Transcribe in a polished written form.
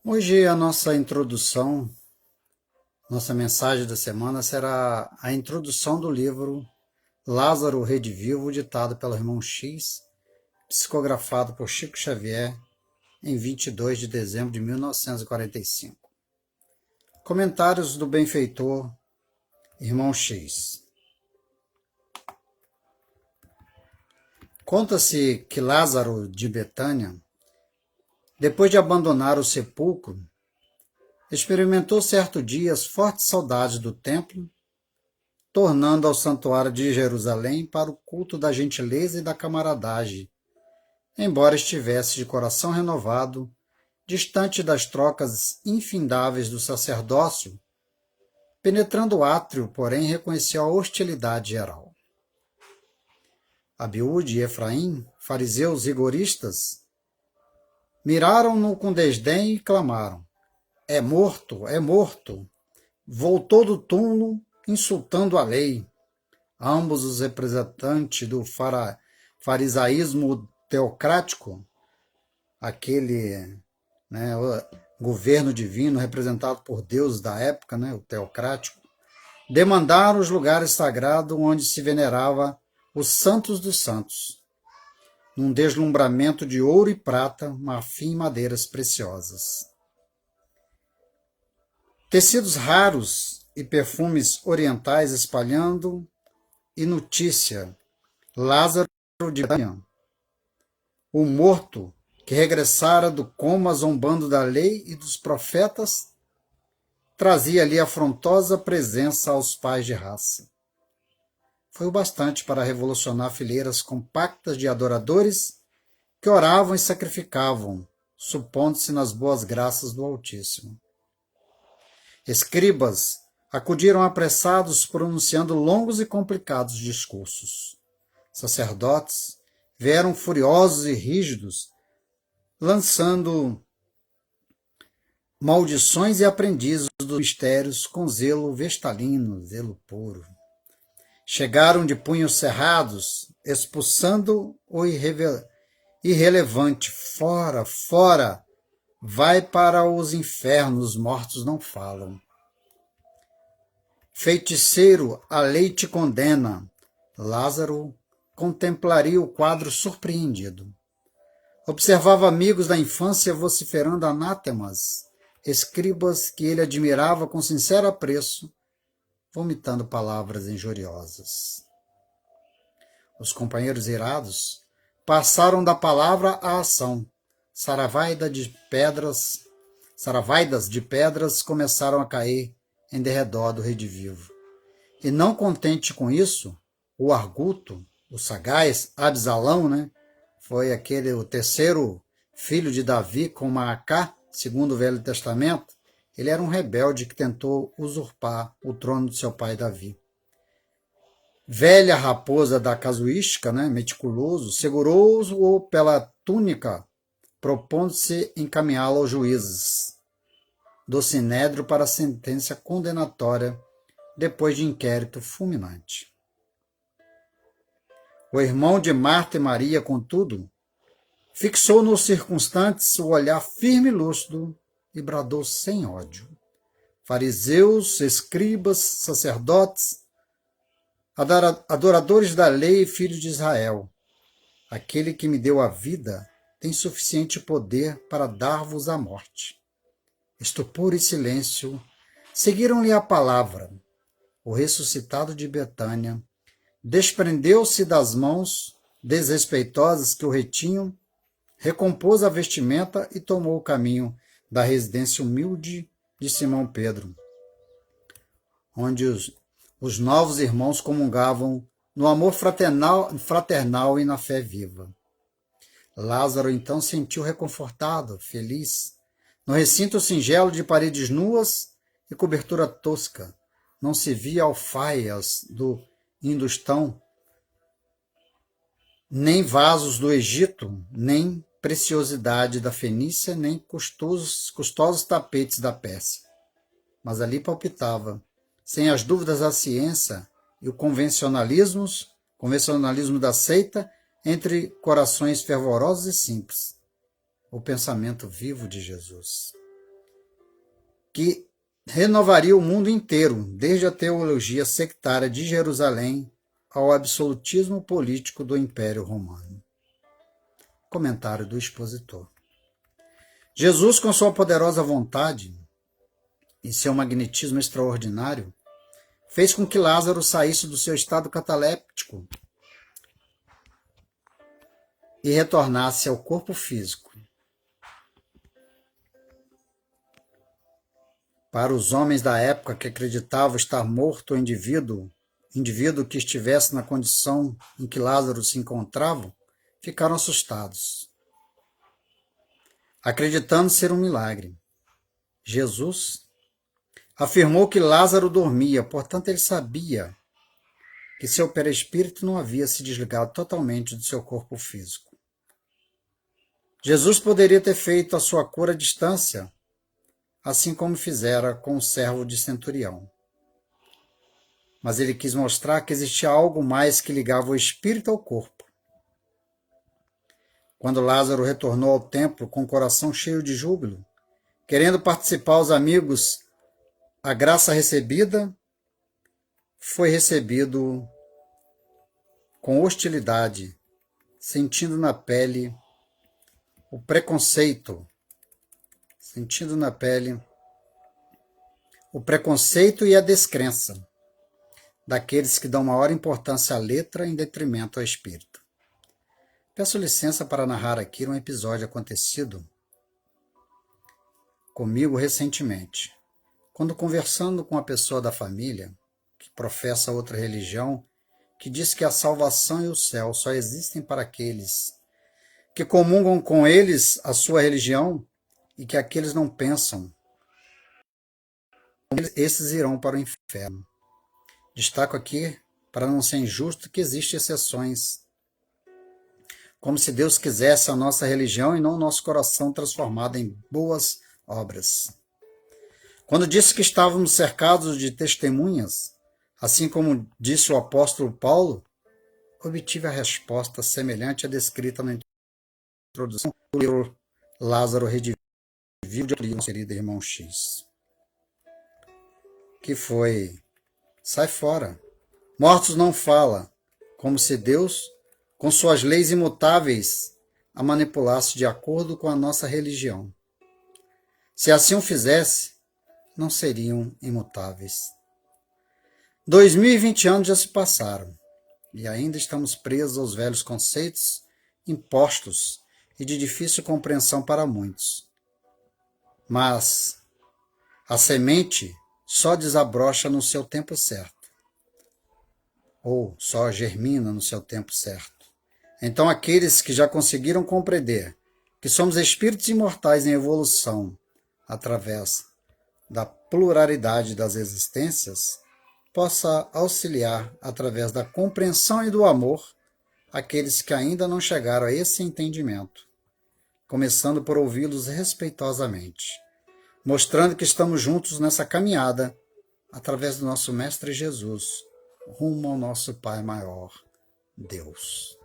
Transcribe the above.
Hoje a nossa introdução, nossa mensagem da semana será a introdução do livro Lázaro Redivivo, ditado pelo irmão X, psicografado por Chico Xavier em 22 de dezembro de 1945. Comentários do benfeitor irmão X. Conta-se que Lázaro de Betânia, depois de abandonar o sepulcro, experimentou certo dia as fortes saudades do templo, tornando ao santuário de Jerusalém para o culto da gentileza e da camaradagem, embora estivesse de coração renovado, distante das trocas infindáveis do sacerdócio, penetrando o átrio, porém, reconheceu a hostilidade geral. Abiúde e Efraim, fariseus rigoristas, miraram-no com desdém e clamaram: é morto, é morto! Voltou do túmulo, insultando a lei. Ambos os representantes do farisaísmo teocrático, aquele o governo divino representado por Deus da época, o teocrático, demandaram os lugares sagrados onde se venerava os santos dos santos, num deslumbramento de ouro e prata, marfim e madeiras preciosas. Tecidos raros e perfumes orientais espalhando, e notícia: Lázaro de Betânia, o morto que regressara do coma zombando da lei e dos profetas, trazia ali afrontosa presença aos pais de raça. Foi o bastante para revolucionar fileiras compactas de adoradores que oravam e sacrificavam, supondo-se nas boas graças do Altíssimo. Escribas acudiram apressados pronunciando longos e complicados discursos. Sacerdotes vieram furiosos e rígidos, lançando maldições e aprendizes dos mistérios com zelo vestalino, zelo puro. Chegaram de punhos cerrados, expulsando o irrelevante. Fora, fora! Vai para os infernos, os mortos não falam. Feiticeiro, a lei te condena. Lázaro contemplaria o quadro surpreendido. Observava amigos da infância vociferando anátemas, escribas que ele admirava com sincero apreço, vomitando palavras injuriosas. Os companheiros irados passaram da palavra à ação. Saravaidas de pedras começaram a cair em derredor do redivivo. E não contente com isso, o arguto, o sagaz, Absalão, foi o terceiro filho de Davi com Maacá, segundo o Velho Testamento. Ele era um rebelde que tentou usurpar o trono de seu pai Davi. Velha raposa da casuística, meticuloso, segurou-o pela túnica, propondo-se encaminhá-lo aos juízes do Sinédrio para a sentença condenatória depois de inquérito fulminante. O irmão de Marta e Maria, contudo, fixou nos circunstantes o olhar firme e lúcido e bradou sem ódio: fariseus, escribas, sacerdotes, adoradores da lei e filhos de Israel, aquele que me deu a vida tem suficiente poder para dar-vos a morte. Estupor e silêncio seguiram-lhe a palavra. O ressuscitado de Betânia desprendeu-se das mãos desrespeitosas que o retinham, recompôs a vestimenta e tomou o caminho da residência humilde de Simão Pedro, onde os novos irmãos comungavam no amor fraternal e na fé viva. Lázaro então sentiu reconfortado, feliz. No recinto singelo de paredes nuas e cobertura tosca, não se via alfaias do Hindustão, nem vasos do Egito, nem preciosidade da Fenícia, nem custosos tapetes da Pérsia. Mas ali palpitava, sem as dúvidas, a ciência e o convencionalismo da seita, entre corações fervorosos e simples, o pensamento vivo de Jesus. que renovaria o mundo inteiro, desde a teologia sectária de Jerusalém ao absolutismo político do Império Romano. Comentário do expositor. Jesus, com sua poderosa vontade e seu magnetismo extraordinário, fez com que Lázaro saísse do seu estado cataléptico e retornasse ao corpo físico. Para os homens da época que acreditavam estar morto o indivíduo que estivesse na condição em que Lázaro se encontrava, ficaram assustados, acreditando ser um milagre. Jesus afirmou que Lázaro dormia, portanto ele sabia que seu perispírito não havia se desligado totalmente do seu corpo físico. Jesus poderia ter feito a sua cura à distância, assim como fizera com o servo de centurião. Mas ele quis mostrar que existia algo mais que ligava o espírito ao corpo. Quando Lázaro retornou ao templo com o coração cheio de júbilo, querendo participar aos amigos, a graça recebida foi recebido com hostilidade, sentindo na pele o preconceito, e a descrença daqueles que dão maior importância à letra em detrimento ao espírito. Peço licença para narrar aqui um episódio acontecido comigo recentemente, quando conversando com uma pessoa da família que professa outra religião, que diz que a salvação e o céu só existem para aqueles que comungam com eles a sua religião e que aqueles não pensam, esses irão para o inferno. Destaco aqui, para não ser injusto, que existem exceções, como se Deus quisesse a nossa religião e não o nosso coração transformado em boas obras. Quando disse que estávamos cercados de testemunhas, assim como disse o apóstolo Paulo, obtive a resposta semelhante à descrita na introdução do livro Lázaro Redivivo, de nosso querido irmão X. Que foi: sai fora. Mortos não fala, como se Deus, com suas leis imutáveis, a manipulasse de acordo com a nossa religião. Se assim o fizesse, não seriam imutáveis. 2020 anos já se passaram, e ainda estamos presos aos velhos conceitos impostos e de difícil compreensão para muitos. Mas a semente só desabrocha no seu tempo certo, ou só germina no seu tempo certo. Então aqueles que já conseguiram compreender que somos espíritos imortais em evolução através da pluralidade das existências, possa auxiliar através da compreensão e do amor aqueles que ainda não chegaram a esse entendimento, começando por ouvi-los respeitosamente, mostrando que estamos juntos nessa caminhada através do nosso Mestre Jesus, rumo ao nosso Pai maior, Deus.